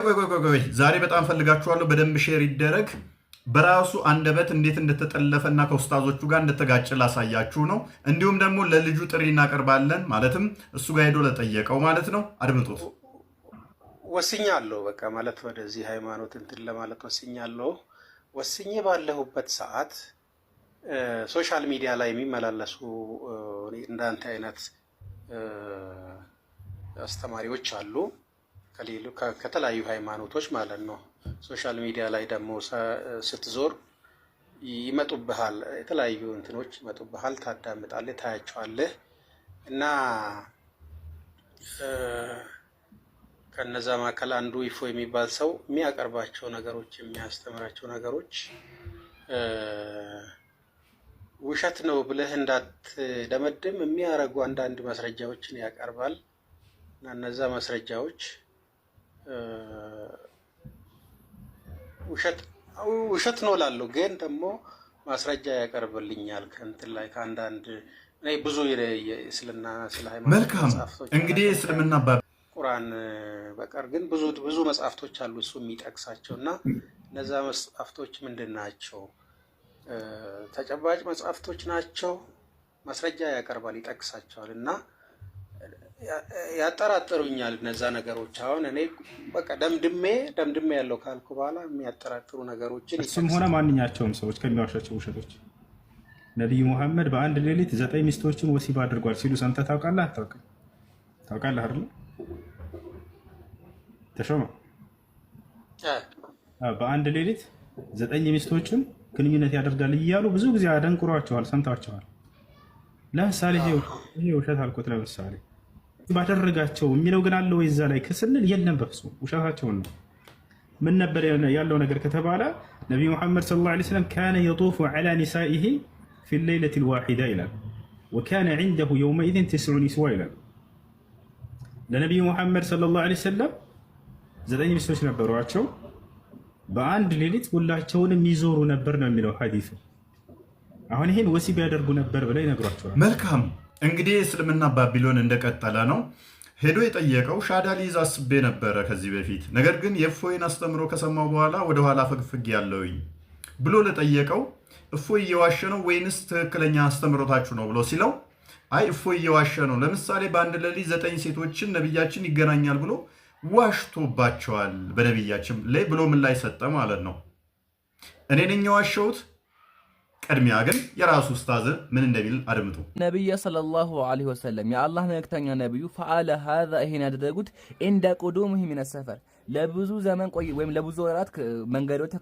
ቆይ ዛሬ በጣም ፈልጋችኋለሁ። በደንብ ሼር ይደረግ። በራሱ አንደበት እንዴት እንደተጠለፈና ከኡስታዞቹ ጋር እንደተጋጨ ላሳያችሁ ነው። እንዲሁም ደግሞ ለልጁ ጥሪ እናቀርባለን። ማለትም እሱ ጋር ሄዶ ለጠየቀው ማለት ነው። አድምጡት። ወስኛለሁ በቃ ማለት ወደዚህ ሃይማኖት እንትን ለማለት ወስኛለሁ። ወስኜ ባለሁበት ሰዓት ሶሻል ሚዲያ ላይ የሚመላለሱ እንዳንተ አይነት አስተማሪዎች አሉ ከተለያዩ ሃይማኖቶች ማለት ነው። ሶሻል ሚዲያ ላይ ደግሞ ስትዞር ይመጡብሃል፣ የተለያዩ እንትኖች ይመጡብሃል፣ ታዳምጣለህ፣ ታያቸዋለህ እና ከነዛ መካከል አንዱ ይፎ የሚባል ሰው የሚያቀርባቸው ነገሮች የሚያስተምራቸው ነገሮች ውሸት ነው ብለህ እንዳትደመድም የሚያደርጉ አንዳንድ ማስረጃዎችን ያቀርባል እና እነዛ ማስረጃዎች ውሸት ነው ላለው ግን ደግሞ ማስረጃ ያቀርብልኛል ከእንትን ላይ ከአንዳንድ ብዙ የእስልምና ስለ ሃይማኖት መልካም እንግዲህ እስልምና ቁርአን በቀር ግን ብዙ መጽሐፍቶች አሉ እሱ የሚጠቅሳቸው እና እነዛ መጽሐፍቶች ምንድን ናቸው? ተጨባጭ መጽሐፍቶች ናቸው። ማስረጃ ያቀርባል፣ ይጠቅሳቸዋል እና ያጠራጥሩኛል እነዛ ነገሮች። አሁን እኔ በቃ ደምድሜ ያለው ካልኩ በኋላ የሚያጠራጥሩ ነገሮችን እሱም ሆነ ማንኛቸውም ሰዎች ከሚዋሻቸው ውሸቶች ነቢዩ ሙሐመድ በአንድ ሌሊት 9 ሚስቶችን ወሲብ አድርጓል ሲሉ ሰምተህ ታውቃለህ? አታውቅም? ታውቃለህ አይደል? ተሾመ በአንድ ሌሊት 9 ሚስቶችን ግንኙነት ያደርጋል እያሉ ብዙ ጊዜ አደንቁሯቸዋል፣ ሰምታቸዋል። ለምሳሌ ይሄ ውሸት አልኩት። ለምሳሌ ባደረጋቸው የሚለው ግን አለ ወይ እዛ ላይ ከስንል የለም፣ በፍሱ ውሸታቸውን ነው። ምን ነበር ያለው ነገር ከተባለ ነቢዩ ሙሐመድ ሰለላሁ ዐለይሂ ወሰለም ካነ የጡፉ ዐላ ኒሳኢሂ ፊ ሌይለቲ ልዋሒዳ ይላል። ወካነ ዒንደሁ የውመኢዝን 9 ኒስዋ ይላል። ለነቢዩ ሙሐመድ ሰለላሁ ዐለይሂ ወሰለም 9 ሚስቶች ነበሯቸው። በአንድ ሌሊት ሁላቸውንም ይዞሩ ነበር ነው የሚለው ሐዲሱ። አሁን ይሄን ወሲብ ያደርጉ ነበር ብለው ይነግሯቸዋል። መልካም እንግዲህ እስልምና ባቢሎን እንደቀጠለ ነው። ሄዶ የጠየቀው ሻዳ ሊይዝ አስቤ ነበረ ከዚህ በፊት፣ ነገር ግን የእፎይን አስተምሮ ከሰማው በኋላ ወደኋላ ፈግፍግ ያለውኝ ብሎ ለጠየቀው እፎይ እየዋሸ ነው ወይንስ ትክክለኛ አስተምሮታችሁ ነው ብሎ ሲለው አይ እፎይ እየዋሸ ነው፣ ለምሳሌ በአንድ ሌሊት 9 ሴቶችን ነቢያችን ይገናኛል ብሎ ዋሽቶባቸዋል በነቢያችን ላይ ብሎ ምን ላይ ሰጠ ማለት ነው። እኔ ነኝ የዋሸሁት። ቅድሚያ ግን የራሱ ኡስታዝ ምን እንደሚል አድምጡ። ነብዩ ሰለላሁ ዐለይሂ ወሰለም የአላህ መልእክተኛ ነብዩ ፈአለ ሀዛ ይሄን ያደረጉት እንደ ቁዱምህ ሚነ ሰፈር ለብዙ ዘመን ወይም ለብዙ ወራት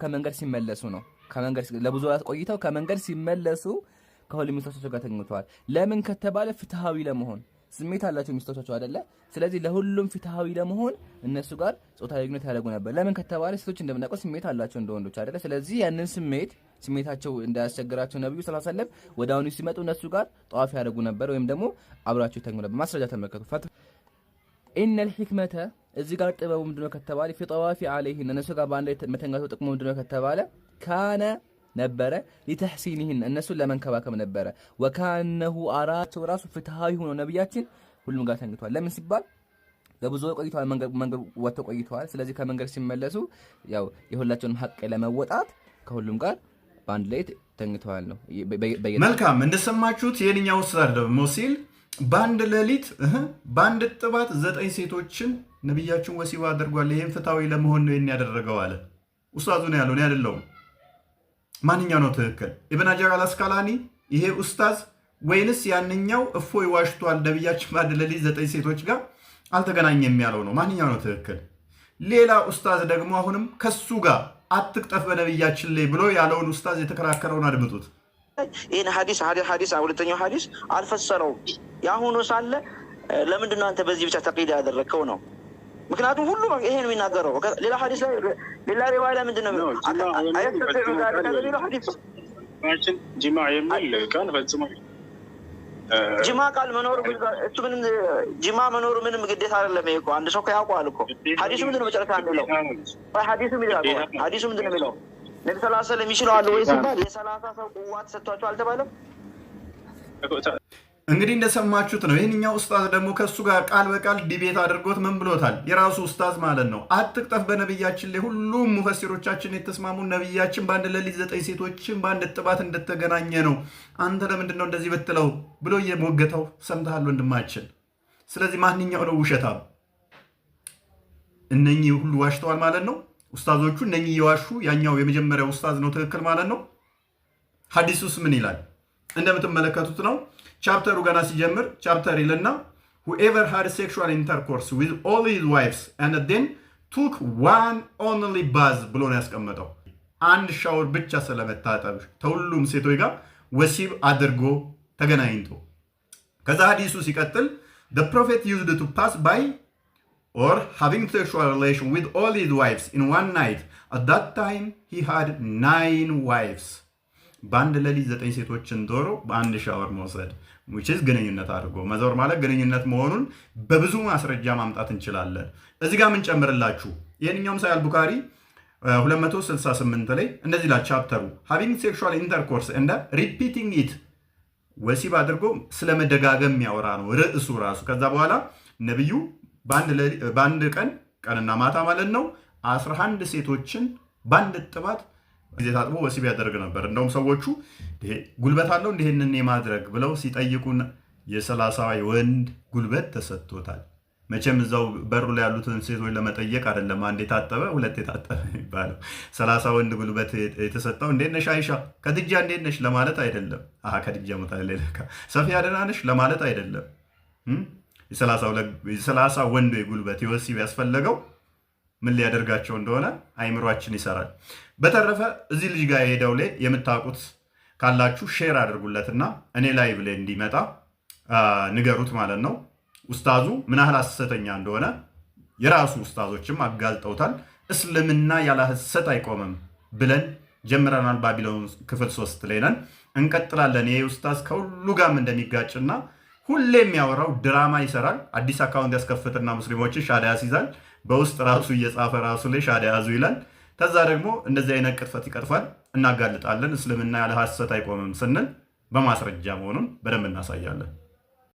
ከመንገድ ሲመለሱ ነው። ለብዙ ወራት ቆይተው ከመንገድ ሲመለሱ ከሁሉ ሚስቶቻቸው ጋር ተኝተዋል። ለምን ከተባለ ፍትሃዊ ለመሆን ስሜት አላቸው ሚስቶቻቸው አይደለ? ስለዚህ ለሁሉም ፍትሃዊ ለመሆን እነሱ ጋር ጾታዊ ግንኙነት ያደርጉ ነበር። ለምን ከተባለ ሴቶች እንደምናውቀው ስሜት አላቸው እንደ ወንዶች አይደለ? ስለዚህ ያንን ስሜታቸው እንዳያስቸግራቸው ነብዩ ሰለላሁ ዐለይሂ ወሰለም ወደ አሁኑ ሲመጡ እነሱ ጋር ጠዋፍ ያደርጉ ነበር ወይም ደግሞ አብራቸው ይተኙ ነበር። ማስረጃ ተመልከቱ። ኢነል ሂክመተ እዚህ ጋር ጥበቡ ምንድነው ከተባለ ፊ ጠዋፊ ዐለይሂን እነሱ ጋር በአንድ መተኛቱ ጥቅሙ ምንድነው ከተባለ ካነ ነበረ ሊተሕሲኒህን እነሱን ለመንከባከብ ነበረ። ወካነሁ አራቸው ራሱ ፍትሃዊ ሆኖ ነብያችን ሁሉም ጋር ተኝተዋል። ለምን ሲባል ለብዙ ቆይተዋል፣ መንገድ ወጥተው ቆይተዋል። ስለዚህ ከመንገድ ሲመለሱ ያው የሁላቸውን ሐቅ ለመወጣት ከሁሉም ጋር በአንድ ላይ ተኝተዋል ነው። መልካም እንደሰማችሁት የኛው ኡስታዝ ደግሞ ሲል በአንድ ሌሊት በአንድ ጥባት 9 ሴቶችን ነብያችን ወሲብ አድርጓል። ይሄን ፍትሃዊ ለመሆን ነው ያደረገው አለ ኡስታዙ ነው ያለው፣ እኔ አይደለሁም። ማንኛው ነው ትክክል? ኢብን ሀጀር አልአስቀላኒ ይሄ ኡስታዝ ወይንስ ያንኛው እፎይ ዋሽቷል ነብያችን በአንድ ሌሊት 9 ሴቶች ጋር አልተገናኘም ያለው ነው? ማንኛው ነው ትክክል? ሌላ ኡስታዝ ደግሞ አሁንም ከሱ ጋር አትቅጠፍ በነብያችን ላይ ብሎ ያለውን ኡስታዝ የተከራከረውን አድምጡት። ይሄን ሐዲስ ሁለተኛው ሐዲስ አልፈሰረው ያሁኑ ሳለ ለምንድን ነው አንተ በዚህ ብቻ ተቂዳ ያደረከው ነው? ምክንያቱም ሁሉ ይሄን የሚናገረው ሌላ ሐዲስ ላይ ሌላ ሪዋያ ላይ ምንድነው ጂማ የሚል ቃል ፈጽሞ ጂማ ቃል መኖር እሱ ምንም ጂማ መኖር ምንም ግዴታ አይደለም። ይሄ እኮ አንድ ሰው ያውቀዋል እኮ። ሐዲሱ ምንድነው መጨረሻ እንደለው ሐዲሱ ምንድነው የሚለው ነብዩ ሰለላሁ ዐለይሂ ወሰለም ይችላል ወይ ሲባል የ30 ሰው ቁዋት ሰጥቷቸው አልተባለም? እንግዲህ እንደሰማችሁት ነው። ይህንኛው ኡስታዝ ደግሞ ከእሱ ጋር ቃል በቃል ዲቤት አድርጎት ምን ብሎታል? የራሱ ኡስታዝ ማለት ነው። አትቅጠፍ በነብያችን ላይ ሁሉም ሙፈሲሮቻችን የተስማሙ ነብያችን በአንድ ሌሊት 9 ሴቶችን በአንድ ጥባት እንደተገናኘ ነው። አንተ ለምንድን ነው እንደዚህ ብትለው ብሎ እየሞገተው ሰምተሃል ወንድማችን። ስለዚህ ማንኛው ነው ውሸታም? እነኚህ ሁሉ ዋሽተዋል ማለት ነው። ኡስታዞቹ እነኚህ እየዋሹ ያኛው የመጀመሪያው ኡስታዝ ነው ትክክል ማለት ነው። ሐዲሱስ ምን ይላል? እንደምትመለከቱት ነው። ቻፕተሩ ገና ሲጀምር ቻፕተር ይልና whoever had sexual intercourse with all his wives and then took one only bath ብሎ ነው ያስቀመጠው። አንድ ሻወር ብቻ ስለመታጠብ ከሁሉም ሴቶች ጋር ወሲብ አድርጎ ተገናኝቶ። ከዛ ሐዲሱ ሲቀጥል the prophet used to pass by or having sexual relation with all his wives in one night. At that time he had 9 wives. በአንድ ሌሊት 9 ሴቶችን ዶሮ በአንድ ሻወር መውሰድ which is ግንኙነት አድርጎ መዞር ማለት ግንኙነት መሆኑን በብዙ ማስረጃ ማምጣት እንችላለን። እዚህ ጋር ምን ጨምርላችሁ? ይሄንኛውም ሳይል ቡኻሪ 268 ላይ እንደዚህ ይላል ቻፕተሩ having sexual intercourse and repeating it ወሲብ አድርጎ ስለመደጋገም የሚያወራ ነው ርዕሱ ራሱ። ከዛ በኋላ ነብዩ በአንድ ቀንና ማታ ማለት ነው 11 ሴቶችን በአንድ ጥባት ጊዜ ታጥቦ ወሲብ ያደርግ ነበር። እንደውም ሰዎቹ ጉልበት አለው እንዲህንን የማድረግ ብለው ሲጠይቁን የ30 ወንድ ጉልበት ተሰጥቶታል። መቼም እዛው በሩ ላይ ያሉትን ሴቶች ለመጠየቅ አይደለም አንድ የታጠበ ሁለት የታጠበ የሚባለው። 30 ወንድ ጉልበት የተሰጠው እንዴት ነሽ አይሻ ከድጃ እንዴት ነሽ ለማለት አይደለም። ከድጃ ሞታለካ ሰፊያ ደህና ነሽ ለማለት አይደለም። የ30 ወንድ ጉልበት የወሲብ ያስፈለገው ምን ሊያደርጋቸው እንደሆነ አይምሯችን ይሰራል። በተረፈ እዚህ ልጅ ጋር የሄደው ላይ የምታውቁት ካላችሁ ሼር አድርጉለትና እኔ ላይቭ ላይ እንዲመጣ ንገሩት ማለት ነው። ኡስታዙ ምን ያህል ሐሰተኛ እንደሆነ የራሱ ኡስታዞችም አጋልጠውታል። እስልምና ያለ ሐሰት አይቆምም ብለን ጀምረናል። ባቢሎን ክፍል 3 ላይ ነን፣ እንቀጥላለን። ይሄ ኡስታዝ ከሁሉ ጋርም እንደሚጋጭና ሁሌ የሚያወራው ድራማ ይሰራል። አዲስ አካውንት ያስከፍትና ሙስሊሞችን ሻዳ ያስይዛል። በውስጥ ራሱ እየጻፈ ራሱ ላይ ሻዳ ያዙ ይላል። ከዛ ደግሞ እንደዚህ አይነት ቅጥፈት ይቀርፋል። እናጋልጣለን። እስልምና ያለ ሐሰት አይቆምም ስንል በማስረጃ መሆኑን በደንብ እናሳያለን።